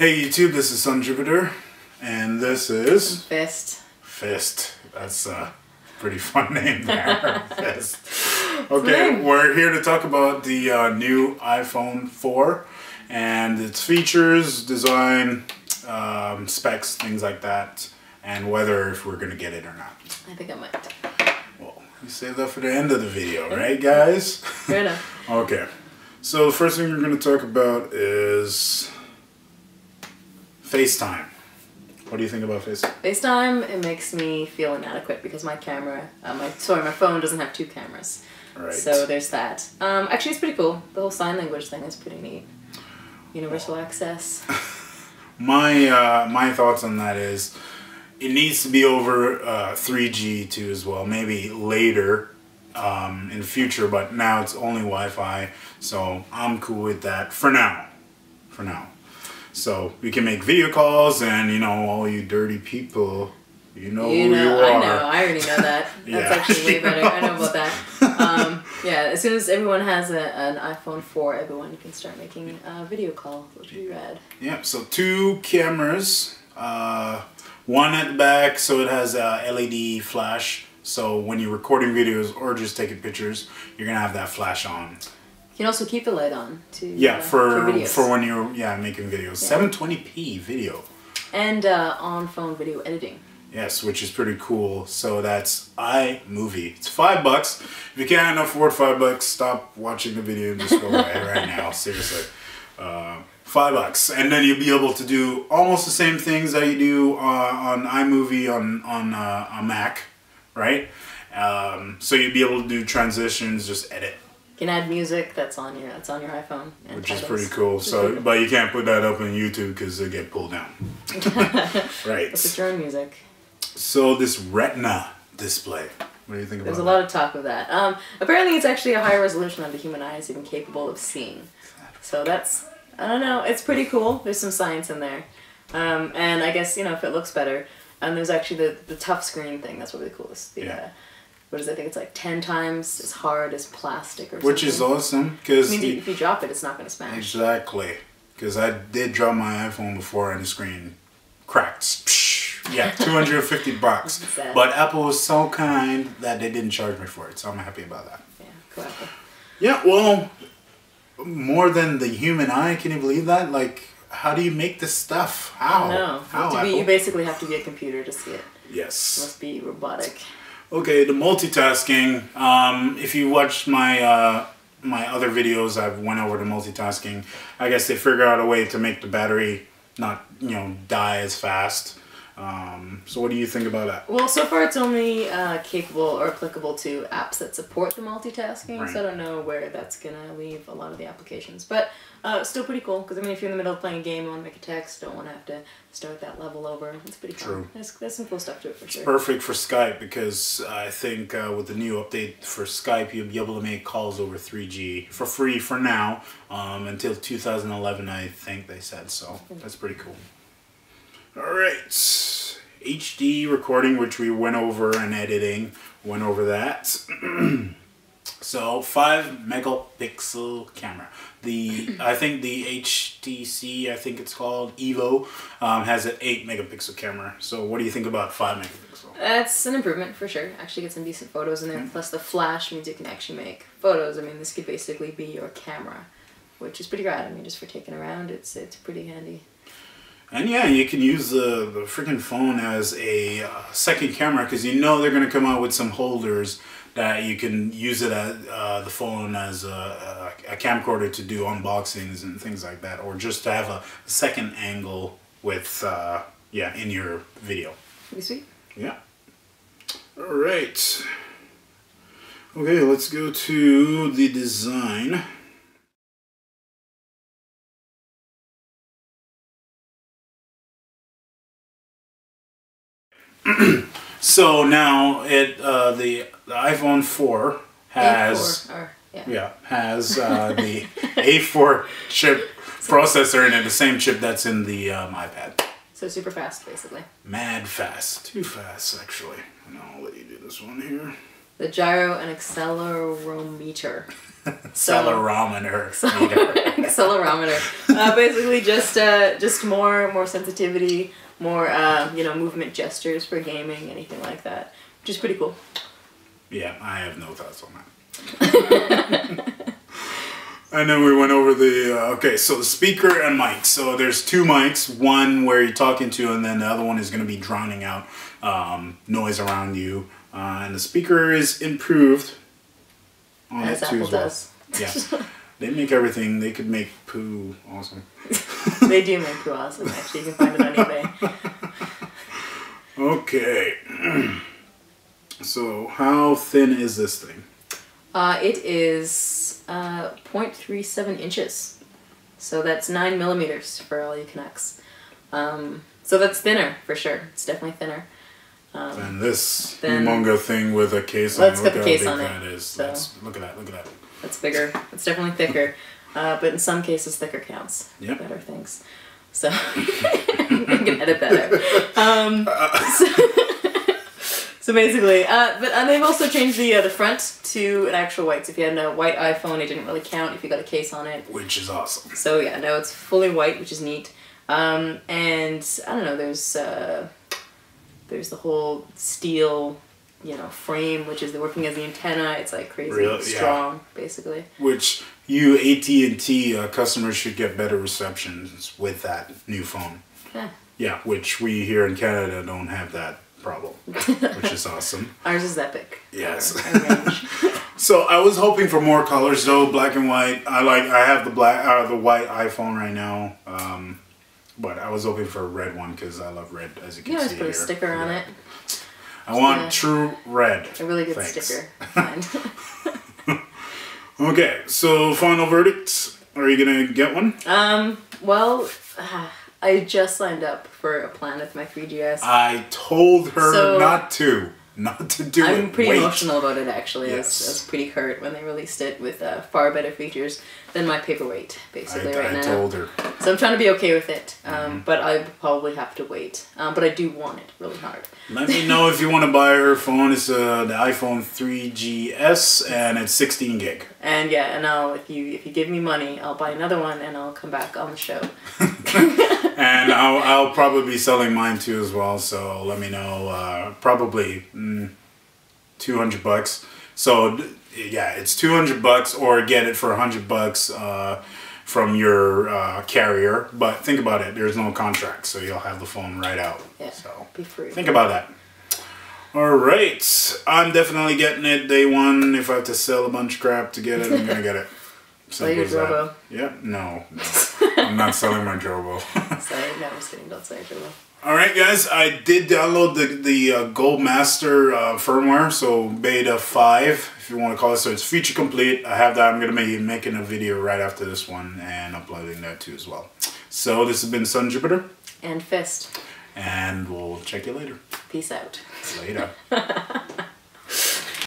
Hey YouTube, this is Sun Jupiter, and this is Fist. Fist. That's a pretty fun name there. Fist. Okay, we're here to talk about the new iPhone 4 and its features, design, specs, things like that, and whether if we're gonna get it or not. I think I might. Well, we save that for the end of the video, right, guys? Fair enough. Okay, so the first thing we're gonna talk about is FaceTime. What do you think about FaceTime? FaceTime, it makes me feel inadequate because my camera, my phone doesn't have two cameras. Right. So there's that. Actually, it's pretty cool. The whole sign language thing is pretty neat. Universal access. My thoughts on that is it needs to be over 3G too as well. Maybe later in the future, but now it's only Wi-Fi. So I'm cool with that for now. For now. So we can make video calls, and you know, all you dirty people, you know who you are. I know. I already know that. That's actually way better. I know about that. Yeah, as soon as everyone has an iPhone 4, everyone can start making video calls, which would be rad. Yeah. So 2 cameras, one at the back, so it has a LED flash. So when you're recording videos or just taking pictures, you're gonna have that flash on. You can also keep the light on too. Yeah, for videos. when you're making videos. Yeah. 720p video. And on phone video editing. Yes, which is pretty cool. So that's iMovie. It's $5. If you can't afford $5, stop watching the video and just go away right now. Seriously, $5, and then you'll be able to do almost the same things that you do on iMovie on Mac, right? So you'll be able to do transitions, just edit. You can add music that's on your iPhone, which is pretty cool. So, but you can't put that up on YouTube because they get pulled down. Right. It's your own music. So this Retina display, what do you think about it? There's a lot of talk of that. Apparently it's actually a higher resolution than the human eye is even capable of seeing. So that's, I don't know, it's pretty cool. There's some science in there. And I guess, you know, if it looks better. And there's actually the tough screen thing. That's really cool. What is it? I think it's like 10 times as hard as plastic or something. Which is awesome, because if you drop it, it's not going to smash. Exactly. Because I did drop my iPhone before and the screen cracked. Yeah, $250. But Apple was so kind that they didn't charge me for it, so I'm happy about that. Yeah, cool Apple. Yeah, well, more than the human eye, can you believe that? Like, how do you make this stuff? How? I don't know. You basically have to be a computer to see it. Yes. It must be robotic. Okay, the multitasking. If you watched my my other videos, I've went over the multitasking. I guess they figure out a way to make the battery not, you know, die as fast. So what do you think about that? Well, so far it's only capable or applicable to apps that support the multitasking, right. So I don't know where that's gonna leave a lot of the applications. But still pretty cool, because I mean, if you're in the middle of playing a game, you want to make a text, don't want to have to start that level over. It's pretty cool. There's some cool stuff to it for sure. It's perfect for Skype, because I think with the new update for Skype, you'll be able to make calls over 3G for free for now, until 2011, I think they said. So that's pretty cool. Alright, HD recording, which we went over, and editing, went over that. So 5 megapixel camera. I think the HTC, I think it's called Evo, has an 8 megapixel camera. So what do you think about 5 megapixel? That's an improvement for sure. Actually get some decent photos in there. Plus the flash means you can actually make photos. I mean, this could basically be your camera, which is pretty rad. I mean, just for taking around, it's pretty handy. And yeah, you can use the freaking phone as a second camera, because you know they're going to come out with some holders that you can use it as the phone as a camcorder to do unboxings and things like that, or just to have a second angle with in your video. Pretty sweet. Yeah. All right. Okay, let's go to the design. So now the iPhone 4 has has the A4 chip processor in it, the same chip that's in the iPad. So super fast, basically. Mad fast, too fast actually. And I'll let you do this one here. The gyro and accelerometer. Accelerometer. accelerometer. Basically, just more sensitivity, more movement gestures for gaming, anything like that, which is pretty cool. Yeah, I have no thoughts on that. And then we went over the, so the speaker and mic. So there's two mics, one where you're talking to, and then the other one is going to be drowning out noise around you. And the speaker is improved on as it too Apple as well. does. Yeah, they make everything. They could make poo awesome. They do make poo awesome, actually. You can find it on eBay. Okay. So how thin is this thing? It is 0.37 inches. So that's 9 millimeters for all you Canucks. So that's thinner, for sure. It's definitely thinner. And this humongo thing with a case on it. Let's get the case on it. That is. So, look at that, look at that. That's bigger. It's definitely thicker. But in some cases, thicker counts. Yep. Better things. So, you can edit that out. So basically, but they've also changed the front to an actual white. So if you had a white iPhone, it didn't really count if you got a case on it. Which is awesome. So yeah, no, it's fully white, which is neat. And I don't know, there's the whole steel, frame, which is working as the antenna. It's like crazy strong, basically. Which you AT&T customers should get better receptions with that new phone. Yeah. Yeah, which we here in Canada don't have that problem, which is awesome. Ours is epic. Yes. Our range. So I was hoping for more colors though, black and white. I have the white iPhone right now, but I was hoping for a red one because I love red, as you can see. Just put a sticker on it. I want true red. A really good sticker. Okay, so final verdict. Are you gonna get one? Well, I just signed up for a plan with my 3GS. I told her not to do it. I'm pretty emotional about it, actually. Yes. I was pretty hurt when they released it with far better features than my paperweight, basically, right now. I told her. So I'm trying to be okay with it, but I probably have to wait. But I do want it really hard. Let me know if you want to buy her phone. It's the iPhone 3GS, and it's 16 gig. And yeah, and if you give me money, I'll buy another one, and I'll come back on the show. And I'll probably be selling mine too as well. So let me know. Probably $200. So yeah, it's $200, or get it for $100 from your carrier. But think about it. There's no contract, so you'll have the phone right out. Yeah. So be free. Think about that. All right, I'm definitely getting it day one. If I have to sell a bunch of crap to get it, I'm gonna get it. Sell your Drobo. Yeah, no. I'm not selling my Drobo. Sorry, no, I'm just kidding. Don't sell your Drobo. All right, guys. I did download the Gold Master firmware, so beta 5, if you want to call it. So it's feature complete. I have that. I'm gonna be making a video right after this one and uploading that too as well. So this has been Sun Jupiter and Fist. And we'll check you later. Peace out. Later.